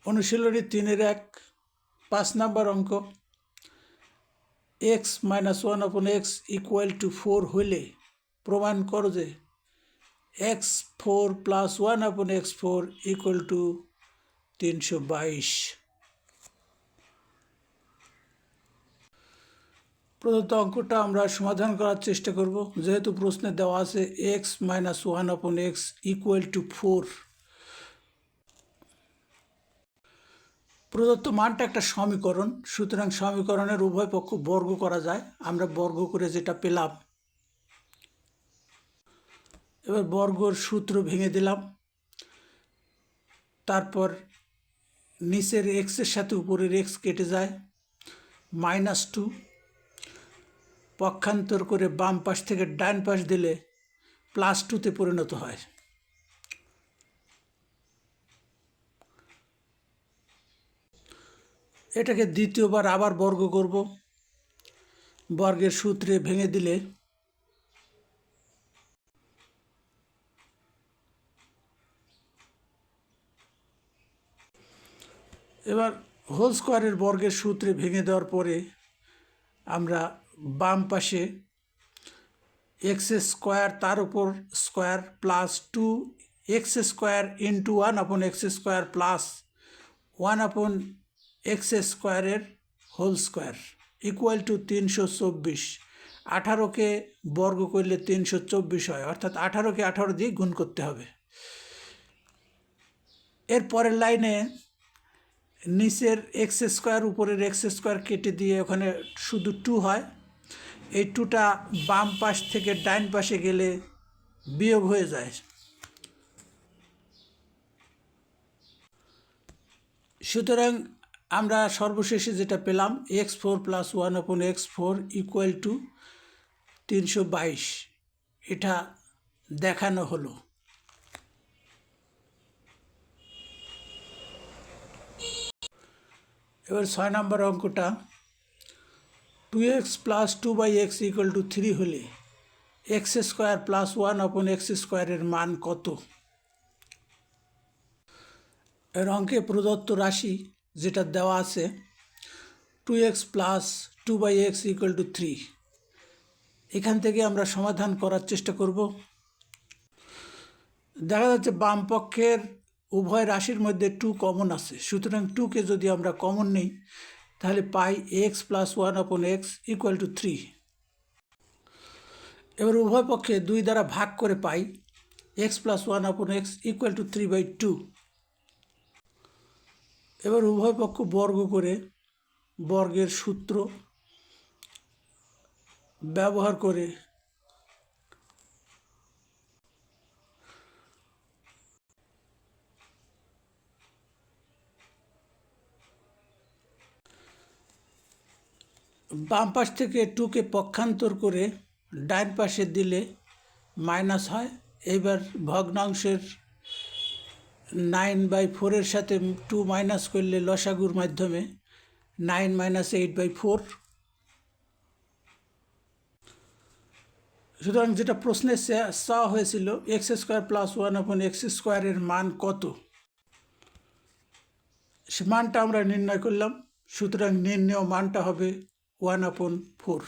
অনুশীলনী 3-1 5 নম্বর অঙ্ক x - 1/x = 4 হলে প্রমাণ করো যে x4 + 1/x4 = 322। প্রদত্ত অঙ্কটা আমরা সমাধান করার চেষ্টা করব। যেহেতু প্রশ্নে দেওয়া আছে x - 1/x = 4, প্রদত্ত মানটা একটা সমীকরণ, সুতরাং সমীকরণের উভয় পক্ষ বর্গ করা যায়। আমরা বর্গ করে যেটা পেলাম, এবার বর্গর সূত্র ভেঙে দিলাম। তারপর নিচের এক্সের সাথে উপরের এক্স কেটে যায়, -2 পক্ষান্তর করে বাম পাশ থেকে ডান পাশ দিলে +2-তে পরিণত হয়। এটাকে দ্বিতীয়বার আবার বর্গ করব। বর্গের সূত্রে ভেঙে দিলে এবার হোল স্কোয়ারের বর্গের সূত্রে ভেঙে দেওয়ার পরে আমরা বাম পাশে x² তার উপর square +2x² × 1/x² + 1/x² whole square = 324। 18কে বর্গ করলে 324 হয়, অর্থাৎ 18কে 18 দিয়ে গুণ করতে হবে। এর পরের লাইনে নিচের x² উপরের x² কেটে দিয়ে ওখানে শুধু 2 হয়। এই 2টা বাম পাশ থেকে ডান পাশে গেলে বিয়োগ হয়ে যায়। সুতরাং আমরা সর্বশেষে যেটা পেলাম x4 + 1/x4 = 322, এটা দেখানো হলো। এবার 6 নম্বর অঙ্কটা 2x + 2/x = 3 হলে x² + 1/x² এর মান কত? এর অঙ্কে প্রদত্ত রাশি যেটা দেওয়া আছে 2x + 2/x = 3। এখান থেকে আমরা সমাধান করার চেষ্টা করব। দেখা যাচ্ছে বাম পক্ষের উভয় রাশির মধ্যে 2 কমন আছে, সুতরাং 2কে যদি আমরা কমন নিই তাহলে পাই x + 1/x = 3। এবার উভয় পক্ষে 2 দ্বারা ভাগ করে পাই x + 1/x = 3/2। এবার উভয় পক্ষ বর্গ করে বর্গের সূত্র ব্যবহার করে বাম পাশ থেকে 2কে পক্ষান্তর করে ডান পাশে দিলে মাইনাস হয়। এবার ভগ্নাংশের 9/4 সাথে 2 মাইনাস করলে লসাগুর মাধ্যমে 9 - 8/4। সুতরাং যেটা প্রশ্নে চাওয়া হয়েছিল x² + 1/x² এর মান কত, সে মানটা আমরা নির্ণয় করলাম। সুতরাং নির্ণেয় মানটা হবে 1/4।